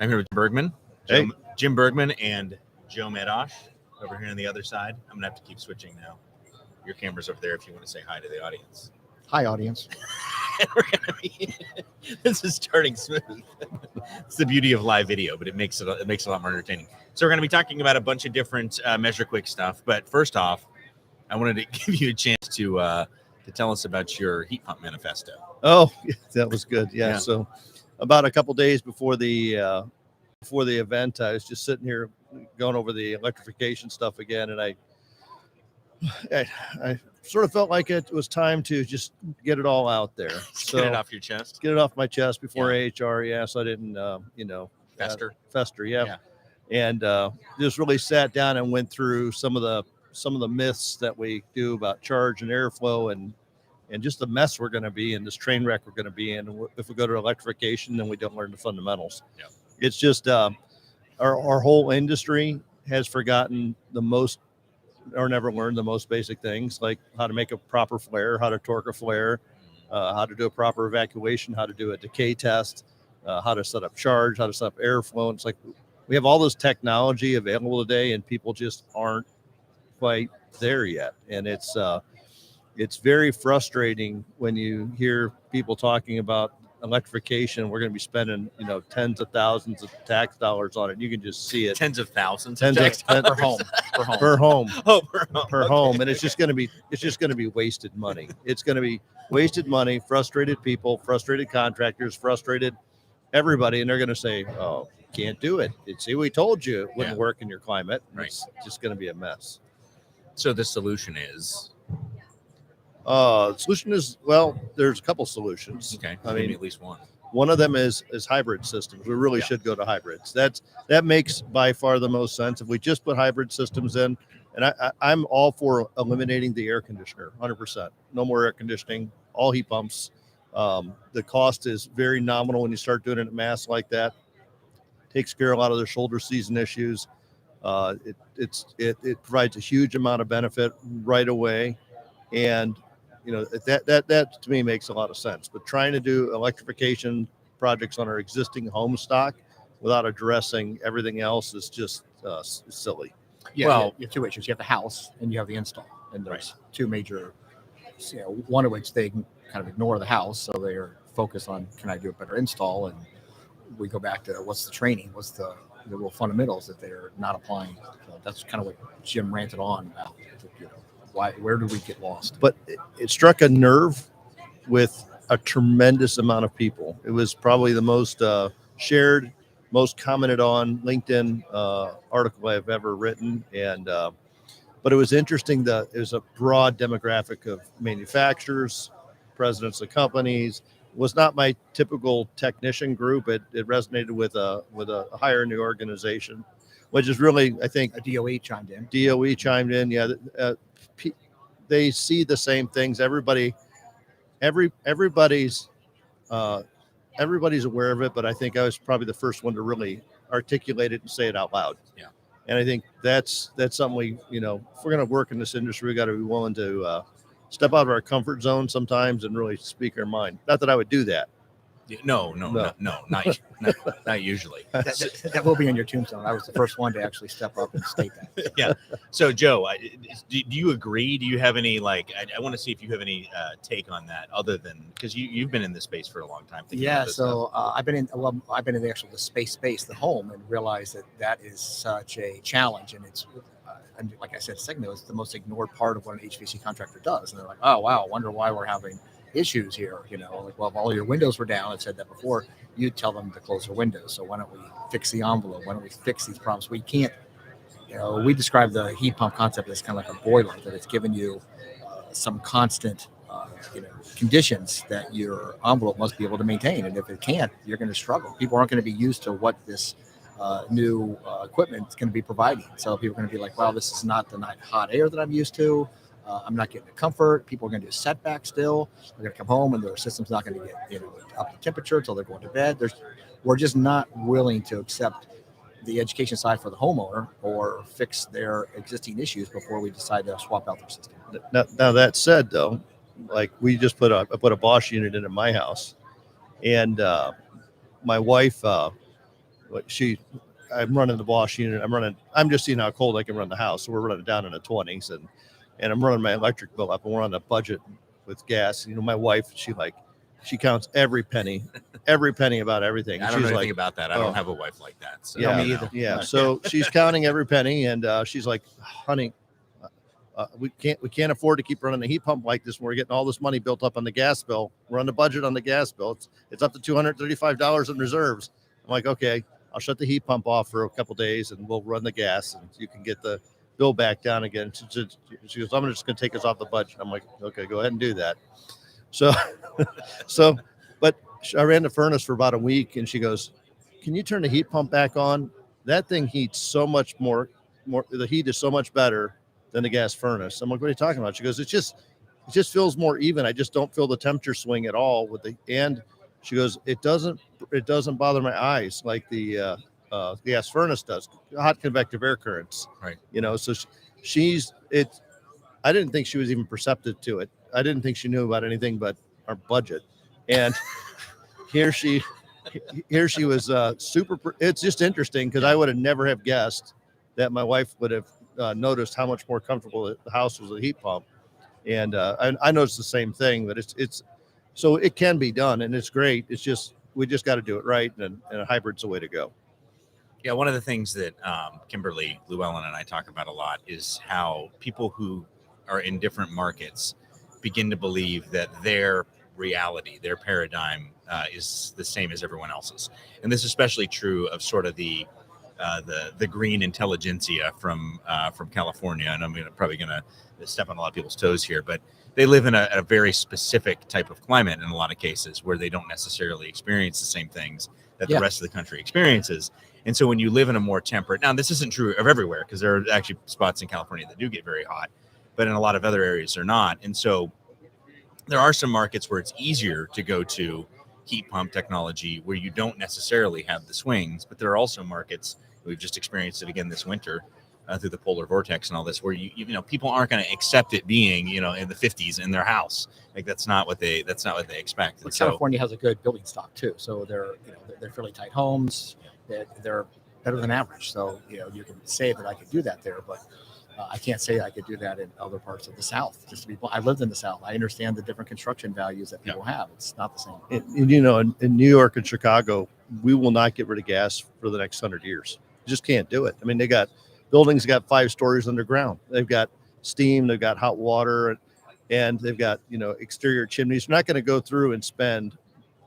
I'm here with Bergman, Hey. Jim Bergman and Joe Medosch over here on the other side. I'm going to have to keep switching now. Your camera's over there if you want to say hi to the audience. Hi, audience. This is starting smooth. It's the beauty of live video, but it makes it a lot more entertaining. So we're going to be talking about a bunch of different measureQuick stuff. But first off, I wanted to give you a chance to tell us about your heat pump manifesto. Oh, that was good. Yeah. So about a couple days before the event, I was just sitting here going over the electrification stuff again, and I sort of felt like it was time to just get it all out there. So, get it off your chest. Get it off my chest before AHR. Yeah, so I didn't, fester. Yeah. And just really sat down and went through some of the myths that we do about charge and airflow and just the mess we're going to be in, this train wreck we're going to be in if we go to electrification and we don't learn the fundamentals. Yeah. It's just our whole industry has forgotten the most, or never learned the most basic things, like how to make a proper flare, how to torque a flare, how to do a proper evacuation, how to do a decay test, how to set up charge, how to set up airflow. And it's like we have all this technology available today, and people just aren't quite there yet. And it's very frustrating when you hear people talking about electrification. We're going to be spending, tens of thousands of tax dollars on it. You can just see it. Tens of thousands per home. Per home. Oh, per home. Per home. And it's just going to be wasted money. It's going to be wasted money, frustrated people, frustrated contractors, frustrated everybody. And they're going to say, oh, can't do it. See, we told you it wouldn't work in your climate. Right. It's just going to be a mess. So the solution is? The solution is, well, there's a couple solutions. Okay. I mean, at least one. One of them is hybrid systems. We really should go to hybrids. That makes by far the most sense. If we just put hybrid systems in, and I'm all for eliminating the air conditioner, 100%. No more air conditioning, all heat pumps. The cost is very nominal when you start doing it at mass like that. Takes care of a lot of their shoulder season issues. It provides a huge amount of benefit right away, and that to me makes a lot of sense. But trying to do electrification projects on our existing home stock without addressing everything else is just silly. Yeah, well, you have two issues. You have the house and you have the install. And there's two major, one of which they kind of ignore the house. So they're focused on, can I do a better install? And we go back to what's the training? What's the real fundamentals that they're not applying? So that's kind of what Jim ranted on about. Where did we get lost? But it struck a nerve with a tremendous amount of people. It was probably the most shared, most commented on LinkedIn article I've ever written. And but it was interesting that it was a broad demographic of manufacturers, presidents of companies. It was not my typical technician group. It resonated with a higher in the organization, which is really, I think, DOE chimed in. Yeah. They see the same things. Everybody's aware of it, but I think I was probably the first one to really articulate it and say it out loud. Yeah. And I think that's something we, if we're going to work in this industry, we got to be willing to step out of our comfort zone sometimes and really speak our mind. Not that I would do that. No, not usually. That will be on your tombstone. I was the first one to actually step up and state that. Yeah. So, Joe, do you agree? Do you have any, I want to see if you have any take on that, other than, because you've been in this space for a long time. Yeah. So I've been in the space, the home, and realized that is such a challenge, and it's. And like I said a second ago, it's the most ignored part of what an HVAC contractor does. And they're like, oh, wow, wonder why we're having issues here. Well, if all your windows were down, I've said that before, you'd tell them to close their windows. So why don't we fix the envelope? Why don't we fix these problems? We can't, we describe the heat pump concept as kind of like a boiler, that it's giving you some constant, conditions that your envelope must be able to maintain. And if it can't, you're going to struggle. People aren't going to be used to what this new equipment is going to be providing. So people are going to be like, wow, this is not the hot air that I'm used to. I'm not getting the comfort. People are going to do setback still. They're going to come home and their system's not going to get up to temperature until they're going to bed. We're just not willing to accept the education side for the homeowner or fix their existing issues before we decide to swap out their system. Now that said, though, like we just put a Bosch unit in at my house, and my wife I'm running the Bosch unit. I'm just seeing how cold I can run the house. So we're running down in the 20s, and I'm running my electric bill up, and we're on a budget with gas. My wife, she counts every penny about everything. I don't know She's anything like, about that. I don't have a wife like that. So yeah, me either. yeah. So she's counting every penny, and she's like, honey, we can't afford to keep running the heat pump like this. We're getting all this money built up on the gas bill. We're on the budget on the gas bill. It's up to $235 in reserves. I'm like, okay, I'll shut the heat pump off for a couple days, and we'll run the gas, and you can get the bill back down again. She goes, I'm just going to take us off the budget. I'm like, okay, go ahead and do that. So, but I ran the furnace for about a week, and she goes, can you turn the heat pump back on? That thing heats so much more. The heat is so much better than the gas furnace. I'm like, what are you talking about? She goes, it just feels more even. I just don't feel the temperature swing at all and she goes, it doesn't bother my eyes like the gas furnace does. Hot convective air currents. Right. So I didn't think she was even perceptive to it. I didn't think she knew about anything but our budget. And here she was super. It's just interesting because I would have never have guessed that my wife would have noticed how much more comfortable the house was with a heat pump. And I noticed the same thing, but it's so it can be done, and it's great. It's just we just got to do it right, and a hybrid's the way to go. Yeah, one of the things that Kimberly Llewellyn and I talk about a lot is how people who are in different markets begin to believe that their reality, their paradigm is the same as everyone else's. And this is especially true of sort of the green intelligentsia from California. And I'm probably going to step on a lot of people's toes here, but they live in a very specific type of climate in a lot of cases where they don't necessarily experience the same things that the rest of the country experiences. And so when you live in a more temperate, now this isn't true of everywhere because there are actually spots in California that do get very hot, but in a lot of other areas they're not. And so there are some markets where it's easier to go to heat pump technology where you don't necessarily have the swings, but there are also markets, we've just experienced it again this winter through the polar vortex and all this, where you people aren't going to accept it being in the 50s in their house. Like that's not what they expect. But California has a good building stock too, so they're fairly tight homes. They're better than average. So you can say that I could do that there, but I can't say I could do that in other parts of the South. I lived in the South. I understand the different construction values that people have. It's not the same. In New York and Chicago, we will not get rid of gas for the next 100 years. You just can't do it. I mean, they got buildings got 5 stories underground. They've got steam, they've got hot water, and they've got exterior chimneys. We're not going to go through and spend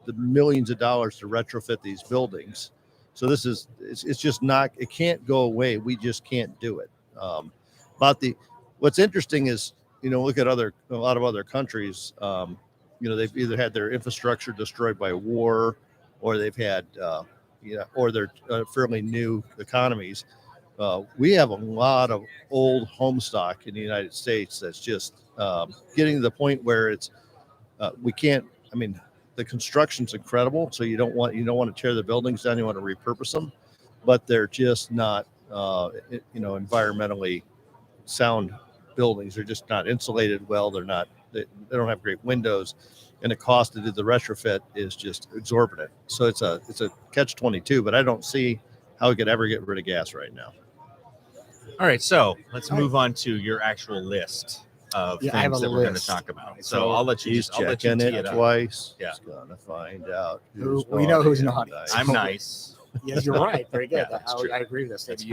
the millions of dollars to retrofit these buildings. So it's just not. It can't go away. We just can't do it. What's interesting is look at a lot of other countries. They've either had their infrastructure destroyed by war, or they've had or they're fairly new economies. We have a lot of old home stock in the United States that's just getting to the point where it's we can't. I mean, the construction's incredible, so you don't want to tear the buildings down. You want to repurpose them, but they're just not environmentally sound buildings. They're just not insulated well. They don't have great windows, and the cost to do the retrofit is just exorbitant. So it's a catch-22, but I don't see how we could ever get rid of gas right now. All right, so let's move on to your actual list of things that we're going to talk about. So I'll let you checking it twice. Yeah, he's gonna find out. We know who's naughty. I'm nice. Yes, you're right. Very good. Yeah, I agree with this.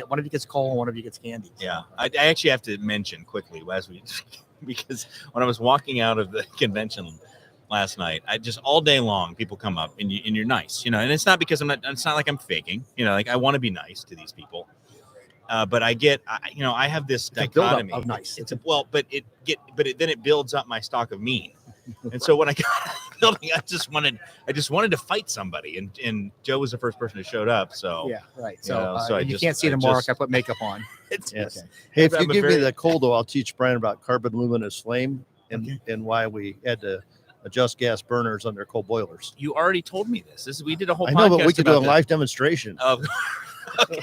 One of you gets coal and one of you gets candy. Yeah, I actually have to mention quickly because when I was walking out of the convention last night, I just all day long people come up and you're nice, and it's not because it's not like I'm faking, like I want to be nice to these people. But I have this dichotomy of nice. Then it builds up my stock of mean. And so when I got out of the building, I just wanted to fight somebody. And Joe was the first person who showed up. So yeah, right. So you can't see the mark. I put makeup on. Yes. Okay. Hey, if you give me the cold, though, I'll teach Bryan about carbon luminous flame and why we had to adjust gas burners under coal boilers. You already told me this. We did a whole podcast. I know, but we could do a live demonstration. Okay.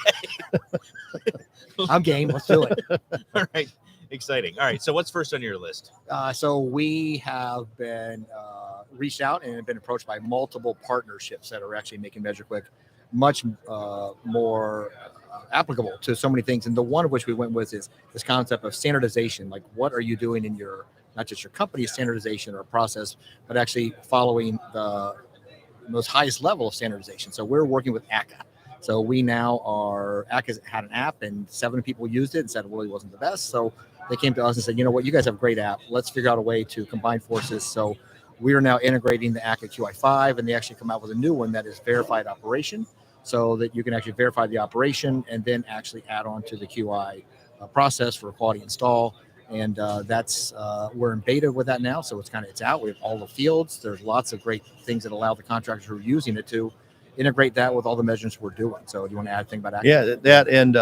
I'm game. Let's do it. All right. Exciting. All right. So what's first on your list? So we have been reached out and been approached by multiple partnerships that are actually making measureQuick much more applicable to so many things. And the one of which we went with is this concept of standardization. Like, what are you doing in your, not just your company's standardization or process, but actually following the most highest level of standardization. So we're working with ACA. So we now are, ACA had an app and 7 people used it and said it really wasn't the best. So they came to us and said, you know what, you guys have a great app. Let's figure out a way to combine forces. So we are now integrating the ACA QI5, and they actually come out with a new one that is verified operation, so that you can actually verify the operation and then actually add on to the QI process for a quality install. And that's we're in beta with that now, so it's out. We have all the fields. There's lots of great things that allow the contractors who are using it to integrate that with all the measurements we're doing. So do you want to add anything about that? Yeah, that and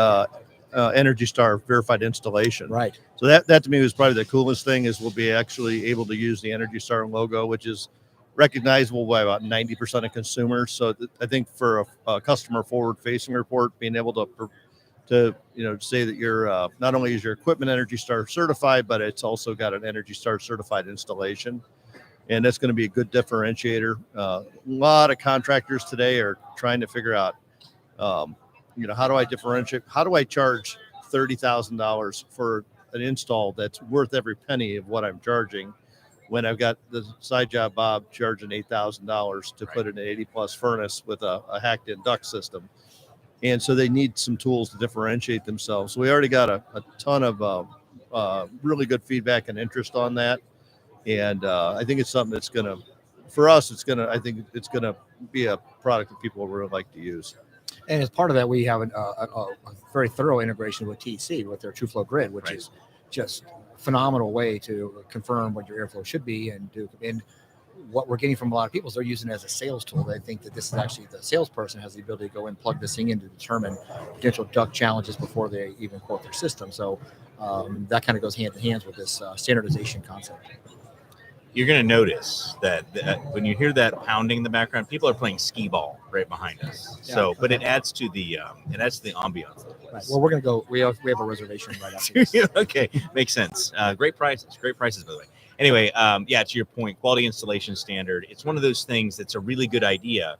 Energy Star verified installation. Right. So that to me was probably the coolest thing, is we'll be actually able to use the Energy Star logo, which is recognizable by about 90% of consumers. So I think for a customer forward facing report, being able to say that you're not only is your equipment Energy Star certified, but it's also got an Energy Star certified installation, and that's going to be a good differentiator. A lot of contractors today are trying to figure out, how do I differentiate? How do I charge $30,000 for an install that's worth every penny of what I'm charging, when I've got the side job Bob charging $8,000 to put in an 80+ furnace with a hacked-in duct system? And so they need some tools to differentiate themselves. So we already got a ton of really good feedback and interest on that. And I think it's something that's going to, for us, I think it's going to be a product that people will really like to use. And as part of that, we have a very thorough integration with TC, with their TrueFlow Grid, which is just a phenomenal way to confirm what your airflow should be and do. And what we're getting from a lot of people is they're using it as a sales tool. They think that this is actually, the salesperson has the ability to go and plug this thing in to determine potential duct challenges before they even quote their system. So that kind of goes hand in hand with this standardization concept. You're going to notice that when you hear that pounding in the background, people are playing skee ball right behind us. Yeah. So, but it adds to the ambiance of the place. Right. Well, we're going to go. We have a reservation right after this. Okay, makes sense. Great prices by the way. Anyway, to your point, quality installation standard. It's one of those things that's a really good idea,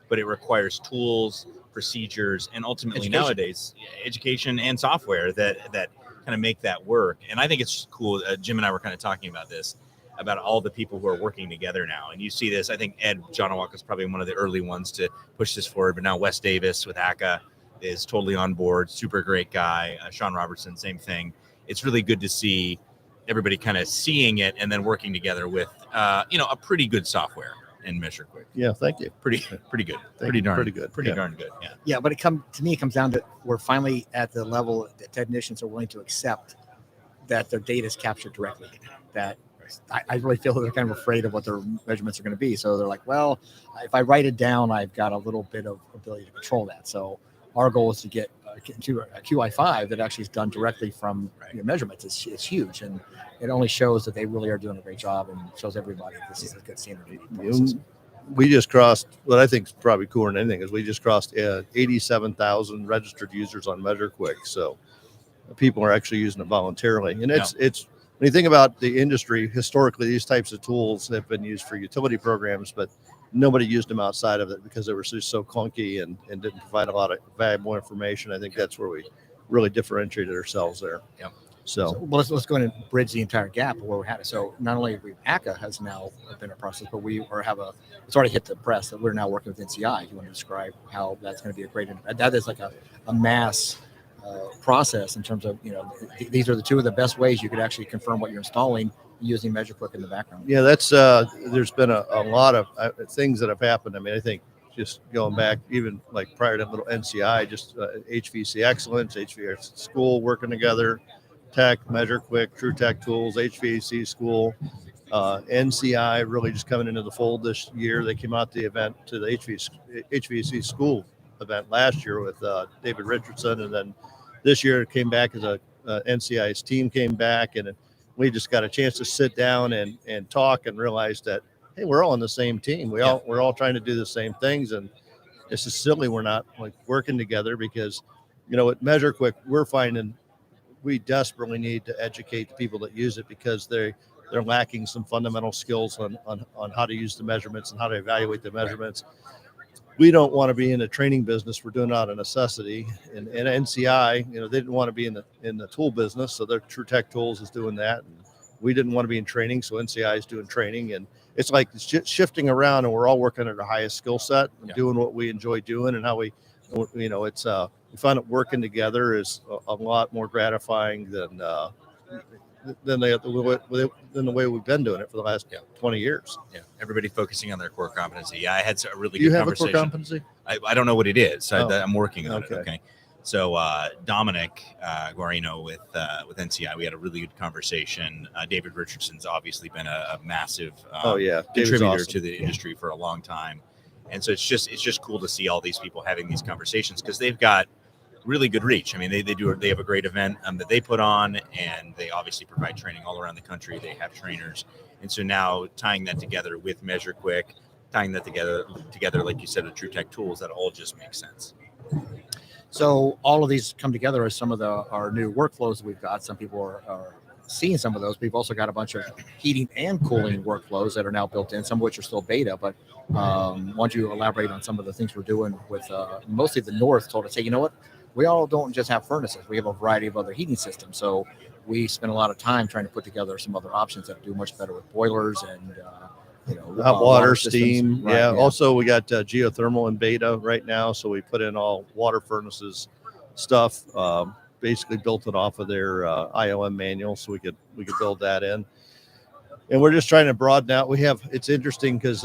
but it requires tools, procedures, and ultimately nowadays education and software that kind of make that work. And I think it's cool. Jim and I were kind of talking about this, about all the people who are working together now. And you see this, I think Ed Johnawak is probably one of the early ones to push this forward, but now Wes Davis with ACA is totally on board. Super great guy. Sean Robertson, same thing. It's really good to see everybody kind of seeing it and then working together with, a pretty good software in measureQuick. Yeah. Thank you. Pretty good. Pretty good. Pretty darn good. Yeah. Yeah. But to me, it comes down to, we're finally at the level that technicians are willing to accept that their data is captured directly. That I really feel that they're kind of afraid of what their measurements are going to be. So they're like, well, if I write it down, I've got a little bit of ability to control that. So our goal is to get to a QI5 that actually is done directly from your measurements. It's huge. And it only shows that they really are doing a great job and shows everybody this is a good standard process. We just crossed, what I think is probably cooler than anything, is we just crossed 87,000 registered users on measureQuick. So people are actually using it voluntarily. And it's, when you think about the industry, historically, these types of tools have been used for utility programs, but nobody used them outside of it because they were just so clunky and didn't provide a lot of valuable information. I think that's where we really differentiated ourselves there. Yeah. So let's go ahead and bridge the entire gap of where we had it. So not only ACA has now been a process, but it's already hit the press that we're now working with NCI. If you want to describe how that's going to be a great, that is like a mass process in terms of, these are the two of the best ways you could actually confirm what you're installing using measureQuick in the background. Yeah, that's there's been a lot of things that have happened. I mean, I think just going back even like prior to little NCI, just HVAC excellence, HVAC school working together, tech, measureQuick, True Tech tools, HVAC school, NCI really just coming into the fold this year. They came out to the event, to the HVAC school event last year with David Richardson, and then this year it came back as NCI's team came back, and we just got a chance to sit down and talk and realize that, hey, we're all on the same team. We're all trying to do the same things, and it's just silly we're not like working together, because at measureQuick we're finding we desperately need to educate the people that use it, because they're lacking some fundamental skills on how to use the measurements and how to evaluate the measurements. we don't want to be in the training business. We're doing it out of necessity. And NCI, they didn't want to be in the tool business, so their True Tech Tools is doing that. And we didn't want to be in training, so NCI is doing training. And it's like shifting around, and we're all working at our highest skill set, and doing what we enjoy doing, and how we, it's we find that working together is a lot more gratifying than the way we've been doing it for the last 20 years. Yeah, everybody focusing on their core competency. Yeah, I had a really You good have conversation. a core competency? I don't know what it is. Oh. I'm working on Okay. it. Okay. So Dominic Guarino with NCI, we had a really good conversation. David Richardson's obviously been a massive contributor awesome. to the industry for a long time, and so it's just cool to see all these people having these conversations because they've got really good reach. I mean, they have a great event that they put on, and they obviously provide training all around the country. They have trainers, and so now tying that together with measureQuick, tying that together like you said with True Tech Tools, that all just makes sense. So all of these come together as some of our new workflows that we've got. Some people are seeing some of those. We've also got a bunch of heating and cooling workflows that are now built in, some of which are still beta. But why don't you elaborate on some of the things we're doing with mostly the North told us, hey, you know what? We all don't just have furnaces. We have a variety of other heating systems. So we spend a lot of time trying to put together some other options that do much better with boilers and hot water, systems. steam. Right, yeah. Also, we got geothermal in beta right now. So we put in all water furnaces stuff, basically built it off of their IOM manual. So we could build that in. And we're just trying to broaden out. It's interesting because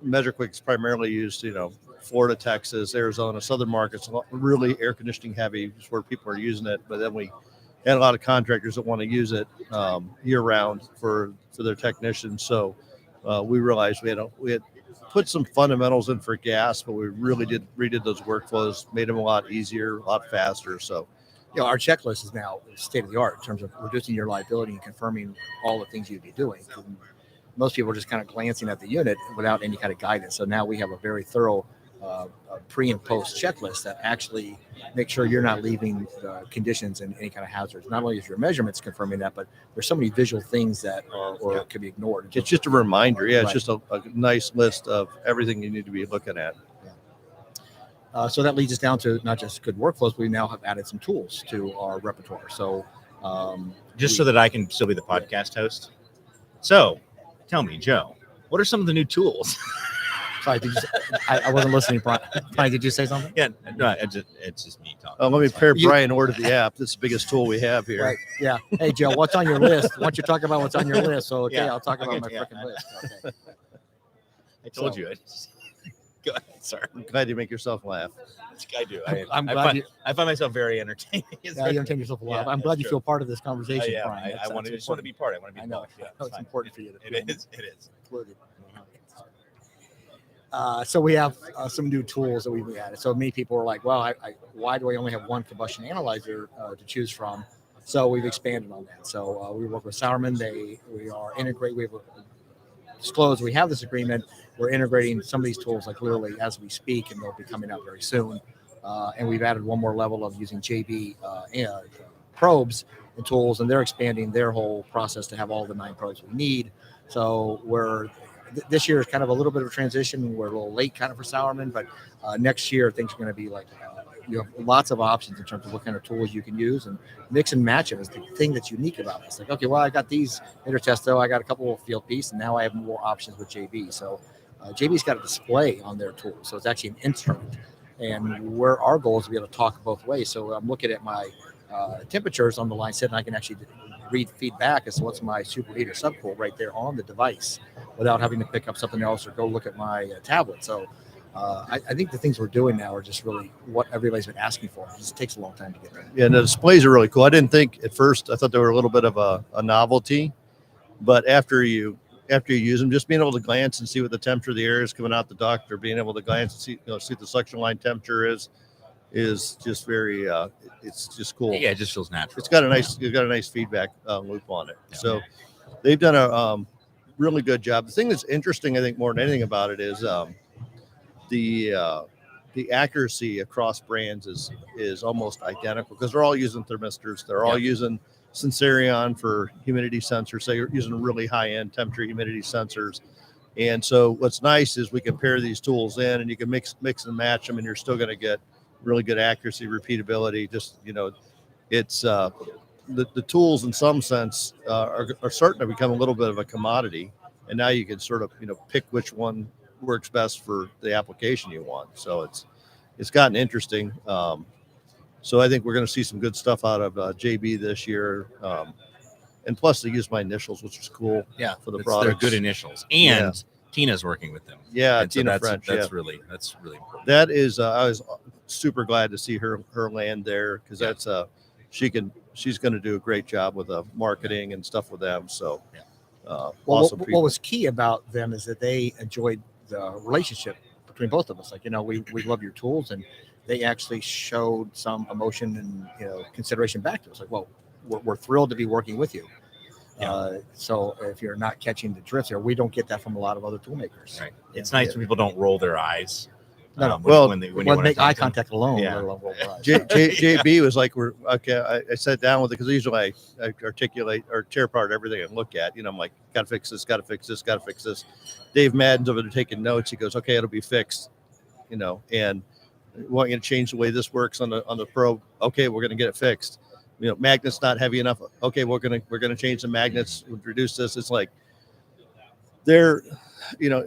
measureQuick is primarily used, Florida, Texas, Arizona, southern markets, really air conditioning heavy is where people are using it. But then we had a lot of contractors that want to use it year round for their technicians. So we realized we had put some fundamentals in for gas, but we really redid those workflows, made them a lot easier, a lot faster. So, our checklist is now state of the art in terms of reducing your liability and confirming all the things you'd be doing. Most people are just kind of glancing at the unit without any kind of guidance. So now we have a very thorough pre and post checklist that actually makes sure you're not leaving conditions and any kind of hazards. Not only is your measurements confirming that, but there's so many visual things that could be ignored. It's just a reminder. Yeah, Right. It's just a nice list of everything you need to be looking at. So that leads us down to not just good workflows, we now have added some tools to our repertoire. So so that I can still be the podcast host. So tell me, Joe, what are some of the new tools? Sorry, I wasn't listening. Brian, did you say something? Yeah, no, it's just me talking. Let me pair Bryan over to the app. This is the biggest tool we have here. Right. Yeah. Hey, Joe, what's on your list? Why don't you talk about what's on your list? So, I'll talk about my freaking list. Okay. I told you. Go ahead, sir. I'm glad you make yourself laugh. I do. I find myself very entertaining. Yeah, you entertain yourself a lot. I'm glad you feel part of this conversation, Brian. I just want to be part. I want to be involved. Yeah, it's important for you to feel It is. included. So we have some new tools that we've added. So many people are like, well, why do I only have one combustion analyzer to choose from? So we've expanded on that. So we work with Sauerman. We are integrate. We have disclosed we have this agreement. We're integrating some of these tools like literally as we speak, and they'll be coming out very soon. And we've added one more level of using JB probes and tools, and they're expanding their whole process to have all the 9 probes we need. So this year is kind of a little bit of a transition. We're a little late kind of for Sauerman, but next year things are going to be like you have lots of options in terms of what kind of tools you can use, and mix and match them is the thing that's unique about this. Like, okay, well, I got these Intertesto, I got a couple of field piece, and now I have more options with JB. So JB's got a display on their tool, so it's actually an instrument. And where our goal is to be able to talk both ways. So I'm looking at my temperatures on the line set, and I can actually read feedback as to what's my superheat or subcool right there on the device without having to pick up something else or go look at my tablet. So I think the things we're doing now are just really what everybody's been asking for. It just takes a long time to get there. Yeah, and the displays are really cool. I didn't think at first, I thought they were a little bit of a novelty, but after you use them, just being able to glance and see what the temperature of the air is coming out the duct, or being able to glance and see what the suction line temperature is just very it's just cool. Yeah, it just feels natural. It's got a nice feedback loop on it. Yeah. So they've done a really good job. The thing that's interesting, I think, more than anything about it is the accuracy across brands is almost identical, because they're all using thermistors. They're all using Sensorion for humidity sensors. So you're using really high-end temperature humidity sensors. And so what's nice is we can pair these tools in, and you can mix and match them, and you're still going to get really good accuracy, repeatability. Just, it's the tools in some sense are starting to become a little bit of a commodity, and now you can sort of pick which one works best for the application you want. So it's gotten interesting. So I think we're going to see some good stuff out of JB this year. And plus they use my initials, which is cool. Yeah, for the they're products. good initials, and Tina's working with them. Yeah, and Tina so French. That's really important. That is, I was super glad to see her land there, because that's she's going to do a great job with marketing and stuff with them. So, what was key about them is that they enjoyed the relationship between both of us. Like, we love your tools, and they actually showed some emotion and consideration back to us. Like, well, we're thrilled to be working with you. Yeah. So if you're not catching the drift there, we don't get that from a lot of other tool makers. Right. It's nice when people don't roll their eyes. No. When you make eye contact alone. Yeah. Let alone roll their eyes. JB was like, we're okay. I sat down with it, because usually I articulate or tear apart everything I look at. I'm like, got to fix this, got to fix this, got to fix this. Dave Madden's over there taking notes. He goes, okay, it'll be fixed. And we want you to change the way this works on the probe. Okay, we're going to get it fixed. Magnets not heavy enough. Okay, we're gonna change the magnets. We'll reduce this. It's like they're,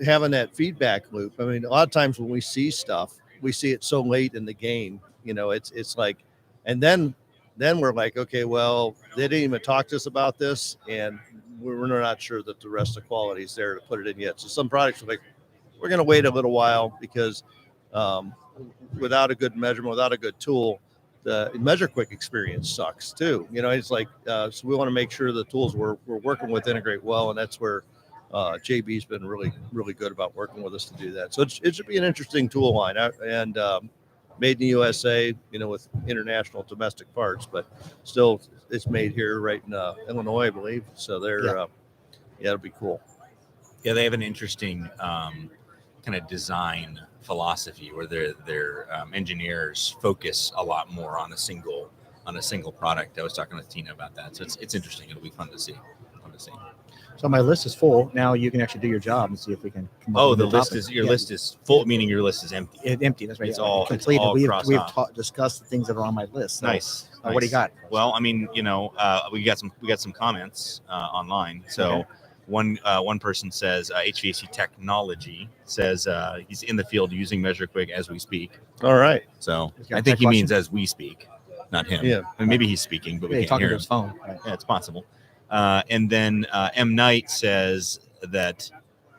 having that feedback loop. I mean, a lot of times when we see stuff, we see it so late in the game. It's like, and then we're like, okay, well, they didn't even talk to us about this, and we're not sure that the rest of the quality is there to put it in yet. So some products are like, we're gonna wait a little while, because without a good measurement, without a good tool, the measureQuick experience sucks too. It's like, so we want to make sure the tools we're working with integrate well, and that's where JB's been really, really good about working with us to do that. So it should be an interesting tool line, and made in the USA, with international domestic parts, but still it's made here right in Illinois, I believe. So it'll be cool. Yeah, they have an interesting kind of design philosophy where their engineers focus a lot more on a single product. I was talking with Tina about that, so it's interesting. It'll be fun to see. So my list is full. Now you can actually do your job and see if we can come up with the list is list is full, meaning your list is empty. Empty. That's right. It's all completed. It's all We've discussed the things that are on my list. So, nice. What do you got? Well, I mean, we got some comments online. So. Okay. One person says HVAC technology says he's in the field using measureQuick as we speak. All right. So I think he means as we speak, not him. Yeah. I mean, maybe he's speaking, but we can't hear him. His phone. Right. Yeah, it's possible. And then M. Knight says that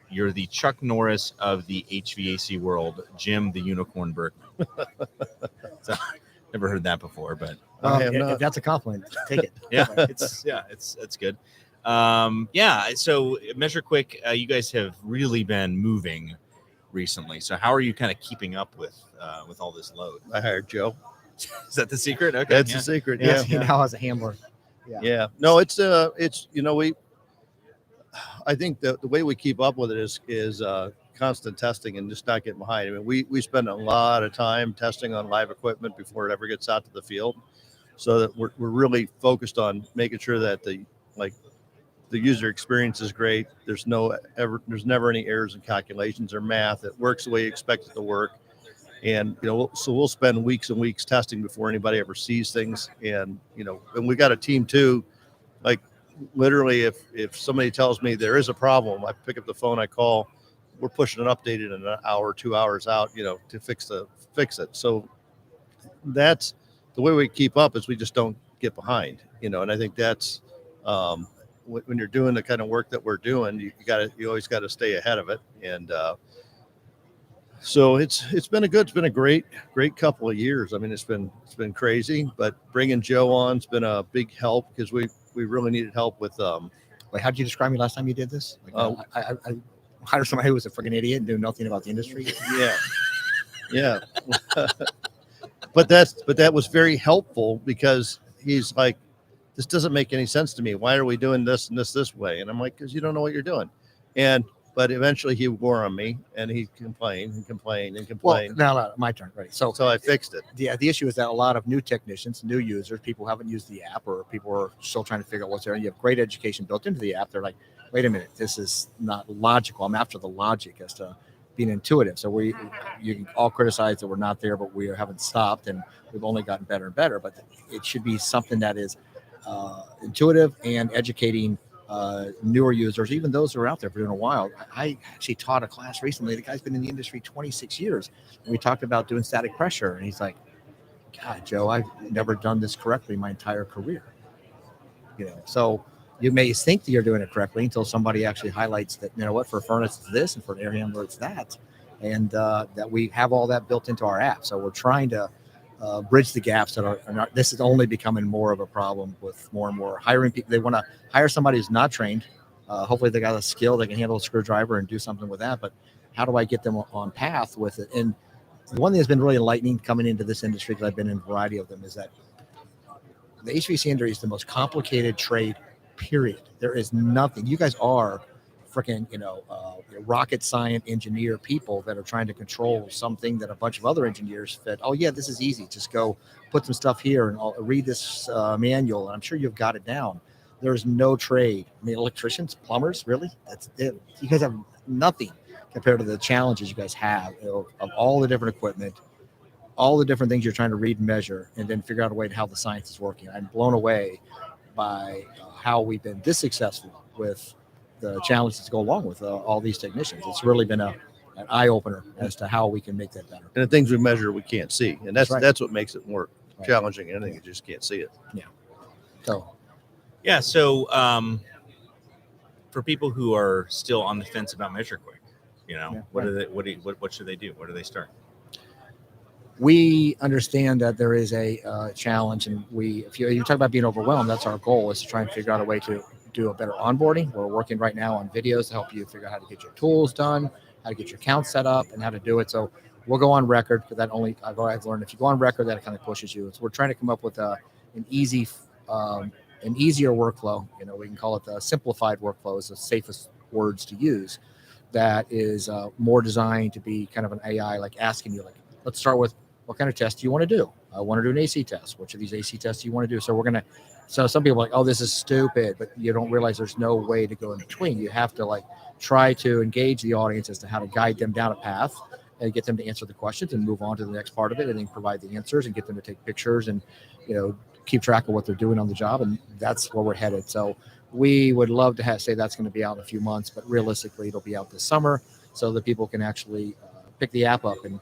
you're the Chuck Norris of the HVAC world, Jim the Unicorn Bergmann. So, never heard that before, but if that's a compliment, take it. Yeah, it's good. So measureQuick, you guys have really been moving recently. So how are you kind of keeping up with all this load? I hired Joe. Is that the secret? Okay, that's the secret. Yeah. He now has a handler. Yeah. No, it's I think the way we keep up with it is constant testing and just not getting behind. I mean, we spend a lot of time testing on live equipment before it ever gets out to the field, so that we're really focused on making sure that the user experience is great. There's never any errors in calculations or math. It works the way you expect it to work. And, so we'll spend weeks and weeks testing before anybody ever sees things. And, and we got a team too, like literally if somebody tells me there is a problem, I pick up the phone, I call, we're pushing an update in an hour, 2 hours out, to fix it. So that's the way we keep up, is we just don't get behind, and I think that's, when you're doing the kind of work that we're doing, you always got to stay ahead of it. And so it's been a great couple of years. I mean, it's been crazy, but bringing Joe on has been a big help, because we really needed help with. Wait, how did you describe me last time you did this? I hired somebody who was a freaking idiot and knew nothing about the industry. Yeah. But that was very helpful, because he's like, this doesn't make any sense to me. Why are we doing this and this way? And I'm like, because you don't know what you're doing. And but eventually he wore on me, and he complained and complained and complained. Well, now my turn, right? So I fixed it. The issue is that a lot of new technicians, new users, people who haven't used the app, or people are still trying to figure out what's there. And you have great education built into the app. They're like, wait a minute, this is not logical. I'm after the logic as to being intuitive. So you can all criticize that we're not there, but we haven't stopped, and we've only gotten better and better. But it should be something that is intuitive and educating newer users, even those who are out there for doing a while. I actually taught a class recently. The guy's been in the industry 26 years, and we talked about doing static pressure, and he's like, God, Joe, I've never done this correctly my entire career. So you may think that you're doing it correctly until somebody actually highlights that, for a furnace it's this, and for an air handler it's that, and that we have all that built into our app. So we're trying to bridge the gaps that are not. This is only becoming more of a problem with more and more hiring people. They want to hire somebody who's not trained. Hopefully they got a skill, they can handle a screwdriver and do something with that. But how do I get them on path with it? And the one thing that's been really enlightening coming into this industry, because I've been in a variety of them, is that the HVAC industry is the most complicated trade, period. There is nothing. You guys are freaking, rocket science engineer people that are trying to control something that a bunch of other engineers said, oh yeah, this is easy. Just go put some stuff here and I'll read this manual, and I'm sure you've got it down. There's no trade. I mean, electricians, plumbers, really? That's it. You guys have nothing compared to the challenges you guys have of all the different equipment, all the different things you're trying to read and measure, and then figure out a way to how the science is working. I'm blown away by how we've been this successful with the challenges that go along with all these technicians. It's really been an eye-opener as to how we can make that better. And the things we measure, we can't see. And that's right. That's what makes it more challenging. I think you just can't see it. Yeah. So for people who are still on the fence about measureQuick, what should they do? Where do they start? We understand that there is a challenge, and if you talk about being overwhelmed, that's our goal, is to try and figure out a way to do a better onboarding. We're working right now on videos to help you figure out how to get your tools done, how to get your count set up, and how to do it. So we'll go on record, because I've learned if you go on record, that kind of pushes you. So we're trying to come up with an easier workflow. We can call it the simplified workflow, is the safest words to use. That is more designed to be kind of an AI, like asking you, like, let's start with, what kind of test do you want to do? I want to do an AC test. Which of these AC tests do you want to do? So some people are like, oh, this is stupid, but you don't realize there's no way to go in between. You have to try to engage the audience as to how to guide them down a path and get them to answer the questions and move on to the next part of it, and then provide the answers and get them to take pictures and, keep track of what they're doing on the job. And that's where we're headed. So we would love to say that's going to be out in a few months, but realistically it'll be out this summer so that people can actually pick the app up and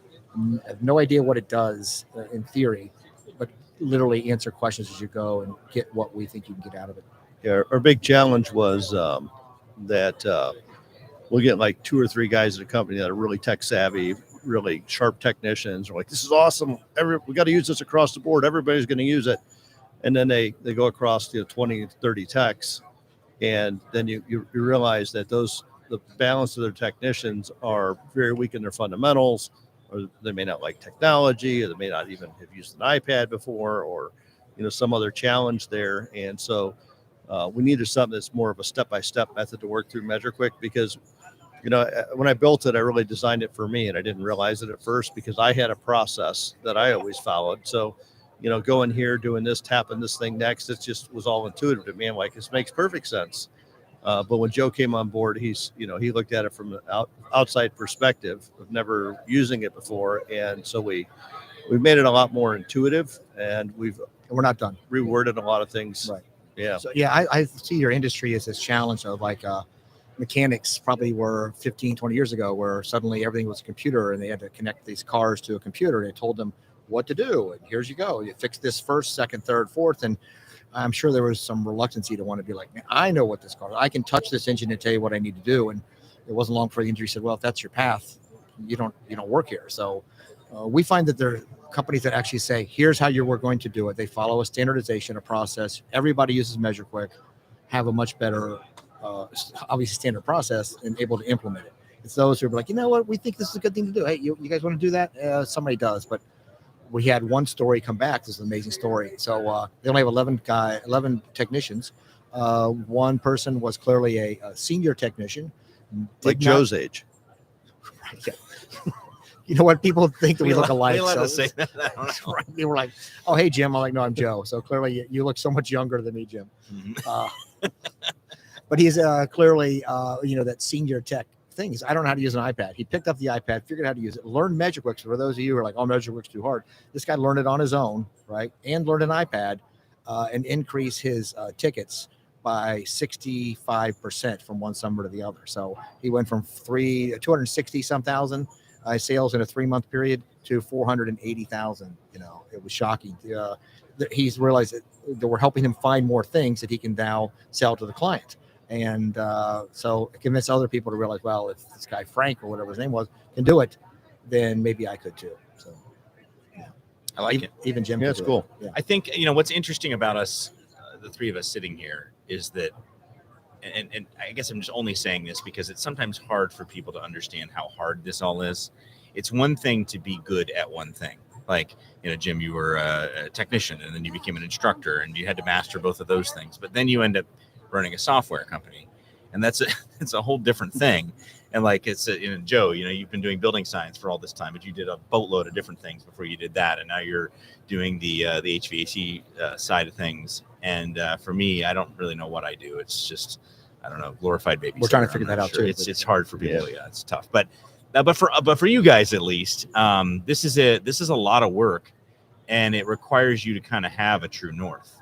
have no idea what it does in theory, but literally answer questions as you go and get what we think you can get out of it. Yeah, our big challenge was that we'll get like 2 or 3 guys at a company that are really tech savvy, really sharp technicians. We're like, this is awesome. We got to use this across the board. Everybody's going to use it. And then they go across 20, 30 techs. And then you realize that the balance of their technicians are very weak in their fundamentals, or they may not like technology, or they may not even have used an iPad before, or some other challenge there. And so we needed something that's more of a step-by-step method to work through measureQuick, because when I built it, I really designed it for me, and I didn't realize it at first because I had a process that I always followed. So going here, doing this, tapping this thing next, it just was all intuitive to me. I'm like, this makes perfect sense. But when Joe came on board, he looked at it from an outside perspective of never using it before. And so we've made it a lot more intuitive, and we're not done. Reworded a lot of things. Right. Yeah. So I see your industry as this challenge of mechanics probably were 15, 20 years ago, where suddenly everything was a computer and they had to connect these cars to a computer. And they told them what to do. And here's you go. You fix this first, second, third, fourth. And I'm sure there was some reluctancy to want to be like, man, I know what this car is. I can touch this engine and tell you what I need to do. And it wasn't long before the industry said, well, if that's your path, you don't work here. So we find that there are companies that actually say, here's how we're going to do it. They follow a standardization, a process. Everybody uses measureQuick, have a much better, obviously standard process, and able to implement it. It's those who are like, you know what, we think this is a good thing to do. Hey, you guys want to do that? Somebody does, but we had one story come back. This is an amazing story. So they only have 11 technicians. One person was clearly a senior technician Like Joe's age. Right, yeah. You know what? People think that we look alike. They let so us say that. I don't know. right. They were like, "Oh, hey, Jim." I'm like, "No, I'm Joe." So clearly, you look so much younger than me, Jim. Mhm. But he's clearly, that senior tech thing. I don't know how to use an iPad. He picked up the iPad, figured out how to use it, learned measureQuick. So for those of you who are like, "Oh, measureQuick's too hard," this guy learned it on his own, right? And learned an iPad and increased his tickets by 65% from one summer to the other. So he went from 260 some thousand sales in a 3-month period to 480,000. It was shocking. He's realized that we're helping him find more things that he can now sell to the client. And so convince other people to realize, well, if this guy Frank or whatever his name was can do it, then maybe I could too. So yeah, I like it. Even Jim. Yeah, it's cool. Yeah. I think, what's interesting about us, the three of us sitting here, is that, and I guess I'm just only saying this because it's sometimes hard for people to understand how hard this all is. It's one thing to be good at one thing. Like, Jim, you were a technician and then you became an instructor and you had to master both of those things. But then you end up running a software company, and it's a whole different thing. And like Joe, you've been doing building science for all this time, but you did a boatload of different things before you did that, and now you're doing the HVAC side of things. And for me, I don't really know what I do. It's just, I don't know, glorified baby. We're trying to figure that out too. It's hard for people. Yeah, it's tough. But for you guys at least, this is a lot of work, and it requires you to kind of have a true north.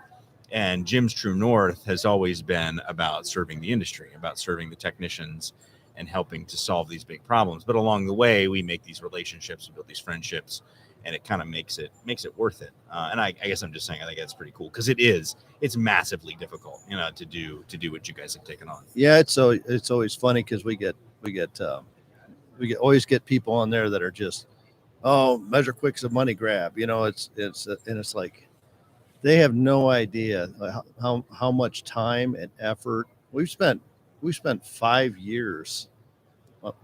And Jim's true north has always been about serving the industry, about serving the technicians, and helping to solve these big problems. But along the way, we make these relationships, we build these friendships, and it kind of makes it worth it. And I guess I'm just saying, I think that's pretty cool because it's massively difficult, to do what you guys have taken on. Yeah, it's always funny because we always get people on there that are just, oh, measureQuick's a money grab. It's like they have no idea how much time and effort we've spent 5 years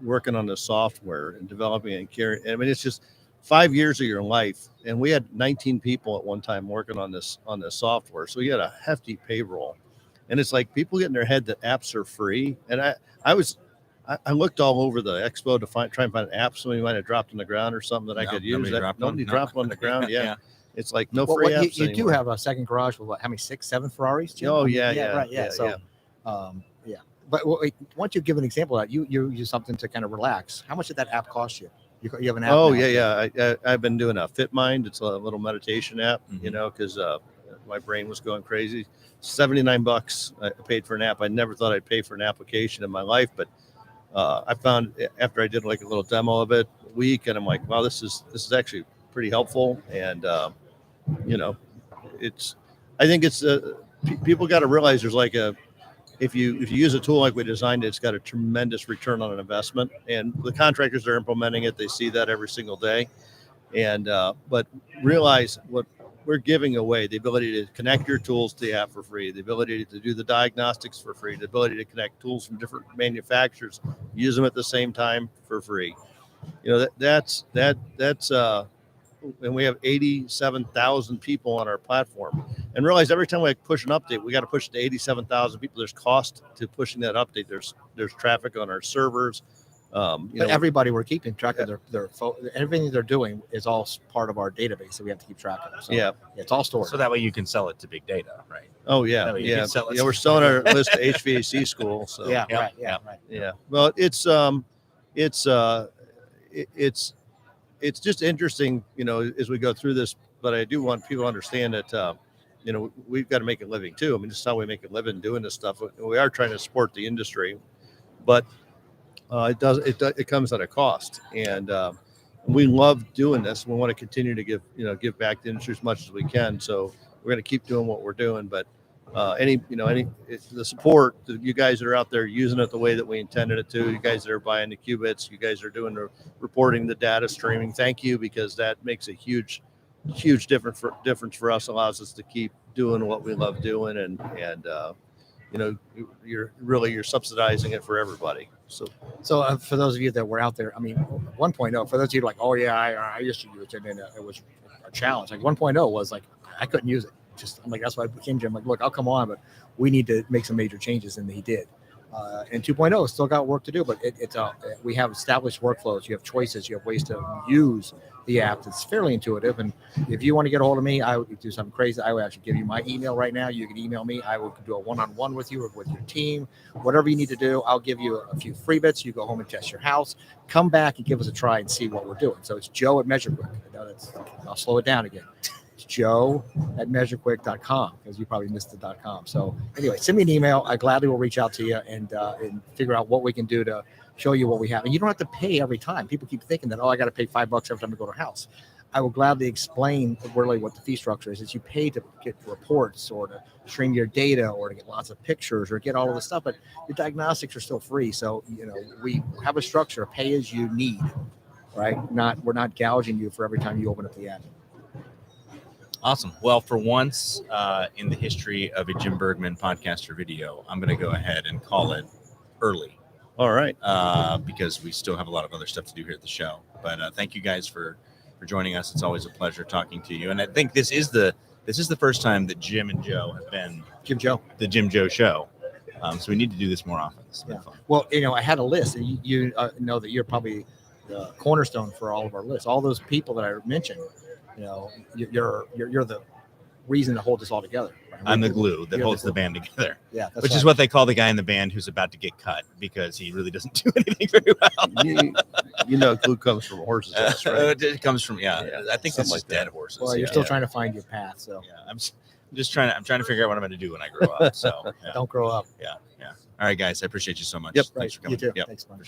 working on the software and developing and carrying. I mean, it's just 5 years of your life. And we had 19 people at one time working on this software. So we had a hefty payroll. And it's like people get in their head that apps are free. And I looked all over the expo to try and find an app somebody might have dropped on the ground or something that I could use. Nobody dropped on the ground. Yeah. Yeah. It's like no free apps. You do have a second garage with how many, 6, 7 Ferraris? Jim? Oh, Right. Yeah. So, yeah. But wait, why don't you give an example of that? You use something to kind of relax. How much did that app cost you? You have an app. Oh, now. yeah. I've been doing a FitMind. It's a little meditation app, Mm-hmm. because my brain was going crazy. $79 I paid for an app. I never thought I'd pay for an application in my life, but I found after I did like a little demo of it a week, and I'm like, wow, this is actually pretty helpful. And I think it's people got to realize there's like if you use a tool like we designed it, it's got a tremendous return on an investment, and the contractors that are implementing it, they see that every single day. And but realize what we're giving away: the ability to connect your tools to the app for free, the ability to do the diagnostics for free, the ability to connect tools from different manufacturers, use them at the same time for free. That's and we have 87,000 people on our platform. And realize every time we push an update, we got to push it to 87,000 people. There's cost to pushing that update. There's traffic on our servers. But everybody, we're keeping track of their everything they're doing is all part of our database that we have to keep track of. So, Yeah, it's all stored. So that way you can sell it to big data, right? Oh yeah, That way you yeah. can sell it Yeah, we're selling our list to HVAC school. So yeah, Yeah, right, yeah. right. yeah. Well, it's just interesting, as we go through this. But I do want people to understand that, we've got to make a living too. I mean, this is how we make a living doing this stuff. We are trying to support the industry, but it comes at a cost. And we love doing this. We want to continue to give back to the industry as much as we can. So we're going to keep doing what we're doing. But the support, you guys that are out there using it the way that we intended it to, you guys that are buying the qubits, you guys are doing the reporting, the data streaming. Thank you, because that makes a huge difference for us, allows us to keep doing what we love doing. And you're subsidizing it for everybody. So for those of you that were out there, I mean, 1.0, for those of you like, oh yeah, I used to use it, and it was a challenge. Like 1.0 was like, I couldn't use it. I'm like, that's why I became Jim. Like, look, I'll come on, but we need to make some major changes, and he did. And 2.0 still got work to do, but we have established workflows. You have choices. You have ways to use the app. It's fairly intuitive. And if you want to get a hold of me, I would do something crazy. I would actually give you my email right now. You can email me. I will do a one-on-one with you or with your team. Whatever you need to do, I'll give you a few free bits. You go home and test your house. Come back and give us a try and see what we're doing. So it's Joe at measureQuick. I'll slow it down again. Joe at measureQuick.com, because you probably missed the .com. So anyway, send me an email. I gladly will reach out to you and figure out what we can do to show you what we have. And you don't have to pay every time. People keep thinking that, I got to pay $5 every time I go to a house. I will gladly explain really what the fee structure is. You pay to get reports or to stream your data or to get lots of pictures or get all of the stuff, but your diagnostics are still free. So, we have a structure, pay as you need, right? We're not gouging you for every time you open up the app. Awesome. Well, for once in the history of a Jim Bergman podcast or video, I'm going to go ahead and call it early. All right. Because we still have a lot of other stuff to do here at the show. But thank you guys for joining us. It's always a pleasure talking to you. And I think this is the first time that Jim and Joe have been the Jim Joe show. So we need to do this more often. It's been fun. Well, I had a list, and you know that you're probably the cornerstone for all of our lists. All those people that I mentioned. You're the reason to hold this all together. Right? I'm the glue that holds the band together. Yeah, which is what they call the guy in the band who's about to get cut because he really doesn't do anything very well. Glue comes from horses' ass, right? It comes from I think it's just dead horses. Well, you're still trying to find your path. So I'm trying to figure out what I'm going to do when I grow up. So don't grow up. Yeah. All right, guys, I appreciate you so much. Yep. Thanks for coming. You too. Yep, Thanks, man. for sure.